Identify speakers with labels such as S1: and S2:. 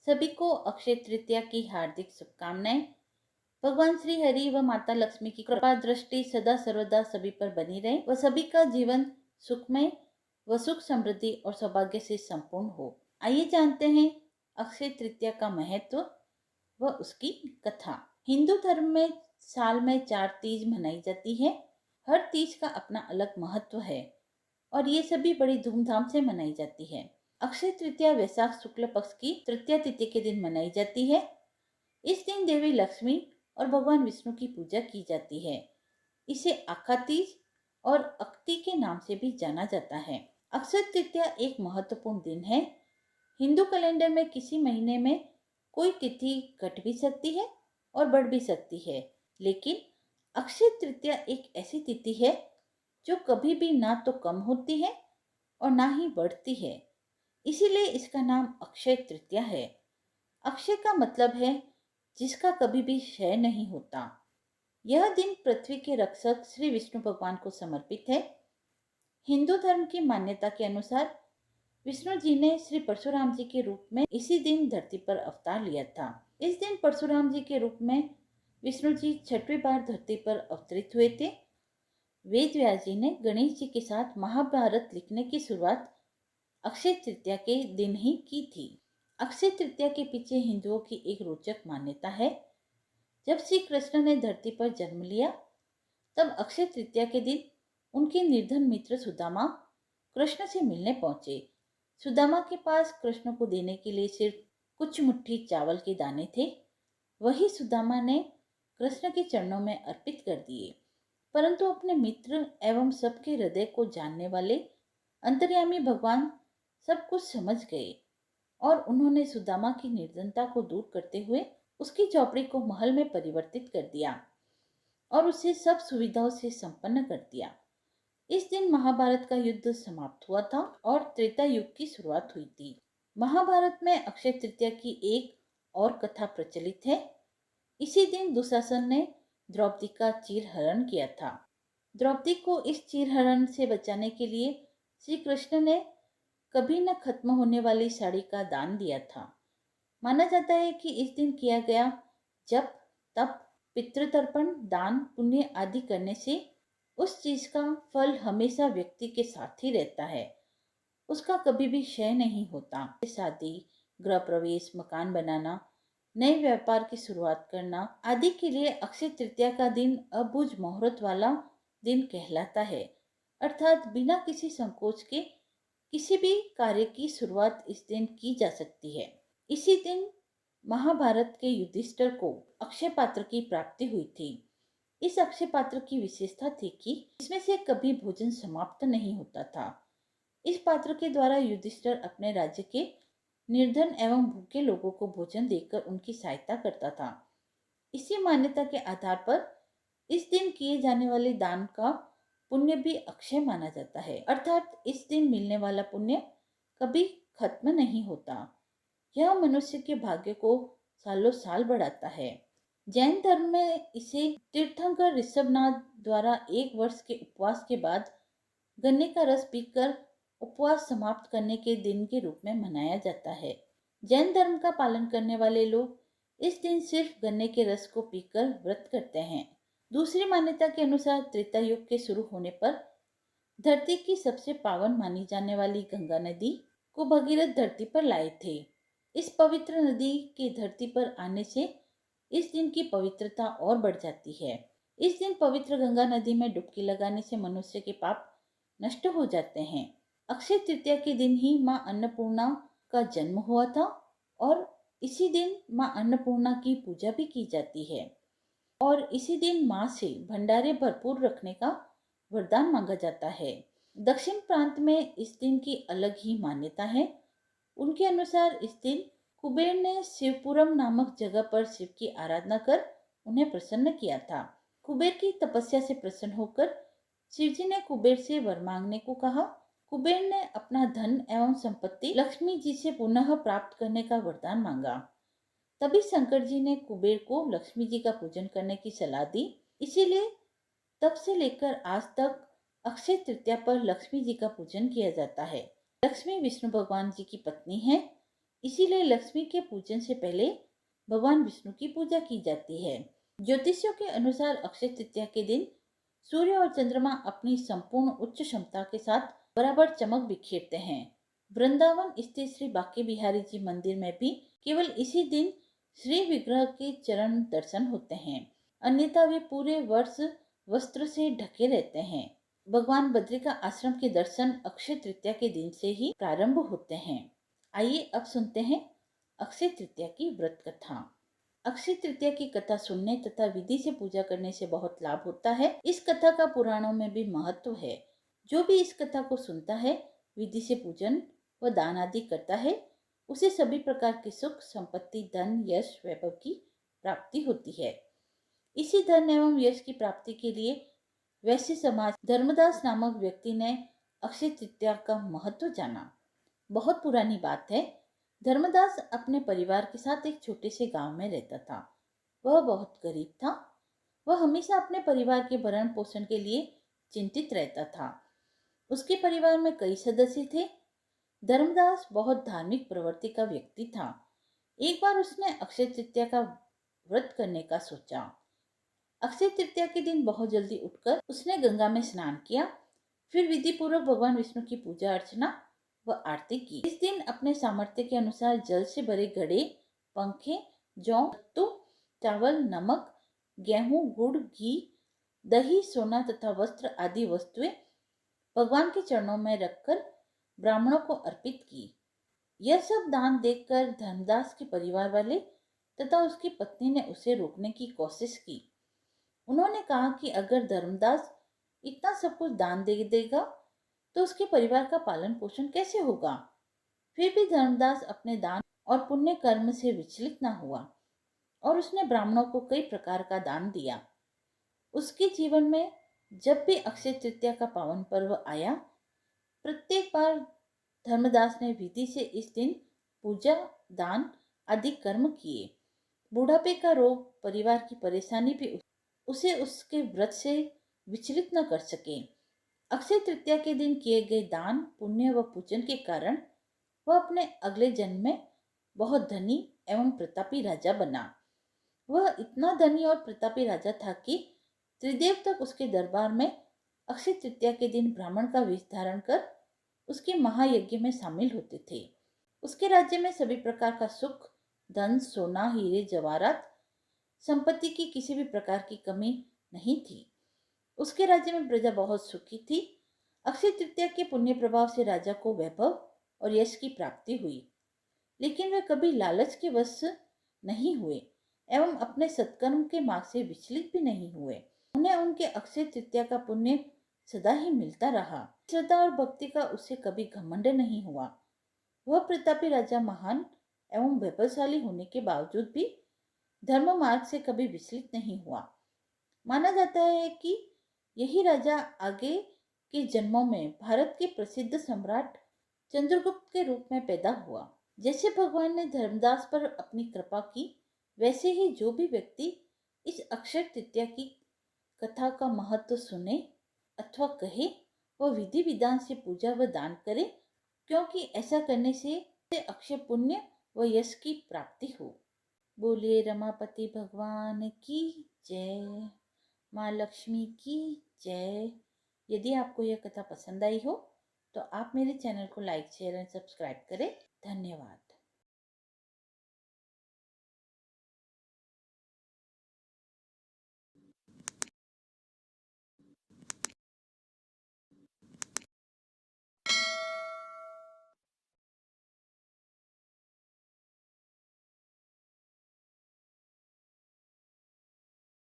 S1: सभी को अक्षय तृतीया की हार्दिक शुभकामनाएं। भगवान श्री हरि व माता लक्ष्मी की कृपा दृष्टि सदा सर्वदा सभी पर बनी रहे व सभी का जीवन सुखमय व सुख समृद्धि और सौभाग्य से संपूर्ण हो। आइए जानते हैं अक्षय तृतीया का महत्व व उसकी कथा। हिंदू धर्म में साल में 4 तीज मनाई जाती है। हर तीज का अपना अलग महत्व है और ये सभी बड़ी धूमधाम से मनाई जाती है। अक्षय तृतीया वैशाख शुक्ल पक्ष की तृतीया तिथि के दिन मनाई जाती है। इस दिन देवी लक्ष्मी और भगवान विष्णु की पूजा की जाती है। इसे आखा तीज और अक्ति के नाम से भी जाना जाता है। अक्षय तृतीया एक महत्वपूर्ण दिन है। हिंदू कैलेंडर में किसी महीने में कोई तिथि घट भी सकती है और बढ़ भी सकती है, लेकिन अक्षय तृतीया एक ऐसी तिथि है जो कभी भी ना तो कम होती है और ना ही बढ़ती है। इसीलिए इसका नाम अक्षय तृतीया है। अक्षय का मतलब है जिसका कभी भी क्षय नहीं होता। यह दिन पृथ्वी के रक्षक श्री विष्णु भगवान को समर्पित है। हिंदू धर्म की मान्यता के अनुसार विष्णु जी ने श्री परशुराम जी के रूप में इसी दिन धरती पर अवतार लिया था। इस दिन परशुराम जी के रूप में विष्णु जी 6वीं बार धरती पर अवतरित हुए थे। वेद व्यास जी ने गणेश जी के साथ महाभारत लिखने की शुरुआत अक्षय तृतीया के दिन ही की थी। अक्षय तृतीया के पीछे हिंदुओं की एक रोचक मान्यता है। जब श्री कृष्ण ने धरती पर जन्म लिया तब अक्षय तृतीया के दिन उनके निर्धन मित्र सुदामा कृष्ण से मिलने पहुंचे। सुदामा के पास कृष्ण को देने के लिए सिर्फ कुछ मुट्ठी चावल के दाने थे। वही सुदामा ने कृष्ण के चरणों में अर्पित कर दिए, परंतु अपने मित्र एवं सबके हृदय को जानने वाले अंतर्यामी भगवान सब कुछ समझ गए और उन्होंने सुदामा की निर्धनता को दूर करते हुए उसकी झोपड़ी को महल में परिवर्तित कर दिया और उसे सब सुविधाओं से संपन्न कर दिया। इस दिन महाभारत का युद्ध समाप्त हुआ था और त्रेता युग की शुरुआत हुई थी। महाभारत में अक्षय तृतीया की एक और कथा प्रचलित है। इसी दिन दुशासन ने द्रौपदी का चीरहरण किया था। द्रौपदी को इस चीरहरण से बचाने के लिए श्री कृष्ण ने कभी न खत्म होने वाली साड़ी का दान दिया था। माना जाता है कि इस दिन किया गया जप तप पितृतर्पण दान पुण्य आदि करने से उस चीज का फल हमेशा व्यक्ति के साथ ही रहता है, उसका कभी भी क्षय नहीं होता। शादी गृह प्रवेश मकान बनाना नए व्यापार की शुरुआत करना आदि के लिए अक्षय तृतीया का दिन अबुझ मुहूर्त वाला दिन कहलाता है, अर्थात बिना किसी संकोच के किसी भी कार्य की शुरुआत इस दिन की जा सकती है। इसी दिन महाभारत के युधिष्ठिर को अक्षय पात्र की प्राप्ति हुई थी। इस अक्षय पात्र की विशेषता थी कि इसमें से कभी भोजन समाप्त नहीं होता था। इस पात्र के द्वारा युधिष्ठिर अपने राज्य के निर्धन एवं भूखे लोगों को भोजन देकर उनकी सहायता करता था। इसी मान्यता के आधार पर इस दिन किए जाने वाले दान का पुण्य भी अक्षय माना जाता है, अर्थात इस दिन मिलने वाला पुण्य कभी खत्म नहीं होता। यह मनुष्य के भाग्य को सालों साल बढ़ाता है। जैन धर्म में इसे तीर्थंकर ऋषभनाथ द्वारा 1 वर्ष के उपवास के बाद गन्ने का रस पीकर उपवास समाप्त करने के दिन के रूप में मनाया जाता है। जैन धर्म का पालन करने वाले लोग इस दिन सिर्फ गन्ने के रस को पीकर व्रत करते हैं। दूसरी मान्यता के अनुसार त्रेता युग के शुरू होने पर धरती की सबसे पावन मानी जाने वाली गंगा नदी को भगीरथ धरती पर लाए थे। इस पवित्र नदी के धरती पर आने से इस दिन की पवित्रता और बढ़ जाती है। इस दिन पवित्र गंगा नदी में डुबकी लगाने से मनुष्य के पाप नष्ट हो जाते हैं। अक्षय तृतीया के दिन ही माँ अन्नपूर्णा का जन्म हुआ था और इसी दिन माँ अन्नपूर्णा की पूजा भी की जाती है और इसी दिन माँ से भंडारे भरपूर रखने का वरदान मांगा जाता है। दक्षिण प्रांत में इस दिन की अलग ही मान्यता है। उनके अनुसार इस दिन कुबेर ने शिवपुरम नामक जगह पर शिव की आराधना कर उन्हें प्रसन्न किया था। कुबेर की तपस्या से प्रसन्न होकर शिवजी ने कुबेर से वर मांगने को कहा। कुबेर ने अपना धन एवं संपत्ति लक्ष्मी जी से पुनः प्राप्त करने का वरदान मांगा। तभी शंकर जी ने कुबेर को लक्ष्मी जी का पूजन करने की सलाह दी। इसीलिए तब से लेकर आज तक अक्षय तृतीया पर लक्ष्मी जी का पूजन किया जाता है। लक्ष्मी विष्णु भगवान जी की पत्नी है, इसीलिए लक्ष्मी के पूजन से पहले भगवान विष्णु की पूजा की जाती है। ज्योतिषियों के अनुसार अक्षय तृतीया के दिन सूर्य और चंद्रमा अपनी संपूर्ण उच्च क्षमता के साथ बराबर चमक बिखेरते हैं। वृंदावन स्थित श्री बांके बिहारी जी मंदिर में भी केवल इसी दिन श्री विग्रह के चरण दर्शन होते हैं, अन्यथा वे पूरे वर्ष वस्त्र से ढके रहते हैं। भगवान बद्री का आश्रम के दर्शन अक्षय तृतीया के दिन से ही प्रारंभ होते हैं। आइए अब सुनते हैं अक्षय तृतीया की व्रत कथा। अक्षय तृतीया की कथा सुनने तथा विधि से पूजा करने से बहुत लाभ होता है। इस कथा का पुराणों में भी महत्व है। जो भी इस कथा को सुनता है, विधि से पूजन व दान आदि करता है, उसे सभी प्रकार के सुख, संपत्ति, धन, यश, वैभव की प्राप्ति होती है। इसी धन एवं यश की प्राप्ति के लिए वैश्य समाज धर्मदास नामक व्यक्ति ने अक्षय तृतीया का महत्व जाना। बहुत पुरानी बात है। धर्मदास अपने परिवार के साथ एक छोटे से गांव में रहता था। वह बहुत गरीब था। वह हमेशा अपने परिवार के भरण पोषण के लिए चिंतित रहता था। उसके परिवार में कई सदस्य थे। धर्मदास बहुत धार्मिक प्रवृत्ति का व्यक्ति था। एक बार उसने अक्षय तृतीया का व्रत करने का सोचा। अक्षय तृतीया के दिन बहुत जल्दी उठकर उसने गंगा में स्नान किया। फिर विधि पूर्वक भगवान विष्णु की पूजा अर्चना व आरती की। इस दिन अपने सामर्थ्य के अनुसार जल से भरे घड़े, पंखे, जौ, सत्तू, चावल, नमक, गेहूं, गुड़, घी, दही, सोना तथा वस्त्र आदि वस्तुएं भगवान के चरणों में रखकर ब्राह्मणों को अर्पित की। यह सब दान देखकर धर्मदास के परिवार वाले तथा उसकी पत्नी ने उसे रोकने की कोशिश की। उन्होंने कहा कि अगर धर्मदास इतना सब कुछ दान दे देगा तो उसके परिवार का पालन पोषण कैसे होगा। फिर भी धर्मदास अपने दान और पुण्य कर्म से विचलित न हुआ और उसने ब्राह्मणों को कई प्रकार का दान दिया। उसके जीवन में जब भी अक्षय तृतीया का पावन पर्व आया, प्रत्येक बार धर्मदास ने विधि से इस दिन पूजा, दान आदि कर्म किए। बुढ़ापे का रोग, परिवार की परेशानी भी उसे उसके व्रत से विचलित न कर सके। अक्षय तृतीया के दिन किए गए दान, पुण्य व पूजन के कारण वह अपने अगले जन्म में बहुत धनी एवं प्रतापी राजा बना। वह इतना धनी और प्रतापी राजा था कि त्रिदेव तक उसके दरबार में अक्षय तृतीया के दिन ब्राह्मण का वेश धारण कर उसके महायज्ञ में शामिल होते थे। उसके राज्य में सभी प्रकार का सुख, धन, सोना, हीरे, जवाहरात, संपत्ति की किसी भी प्रकार की कमी नहीं थी। उसके राज्य में प्रजा बहुत सुखी थी। अक्षय तृतीया के पुण्य प्रभाव से राजा को वैभव और यश की प्राप्ति हुई, लेकिन वे कभी लालच के वश नहीं हुए एवं अपने सत्कर्म के मार्ग से विचलित भी नहीं हुए। उन्हें उनके अक्षय तृतीया का पुण्य सदा ही मिलता रहा। श्रद्धा और भक्ति का उसे कभी घमंड नहीं हुआ। वह प्रतापी राजा महान एवं वैभवशाली होने के बावजूद भी धर्म मार्ग से कभी विचलित नहीं हुआ। माना जाता है कि यही राजा आगे के जन्मों में भारत के प्रसिद्ध सम्राट चंद्रगुप्त के रूप में पैदा हुआ। जैसे भगवान ने धर्मदास पर अपनी कृपा की, वैसे ही जो भी व्यक्ति इस अक्षय तृतीया की कथा का महत्व सुने अथवा कहे, वह विधि विधान से पूजा व दान करे, क्योंकि ऐसा करने से अक्षय पुण्य व यश की प्राप्ति हो। बोलिए रमापति भगवान की जय, माँ लक्ष्मी की जय। यदि आपको यह कथा पसंद आई हो तो आप मेरे चैनल को लाइक, शेयर एंड सब्सक्राइब करें। धन्यवाद।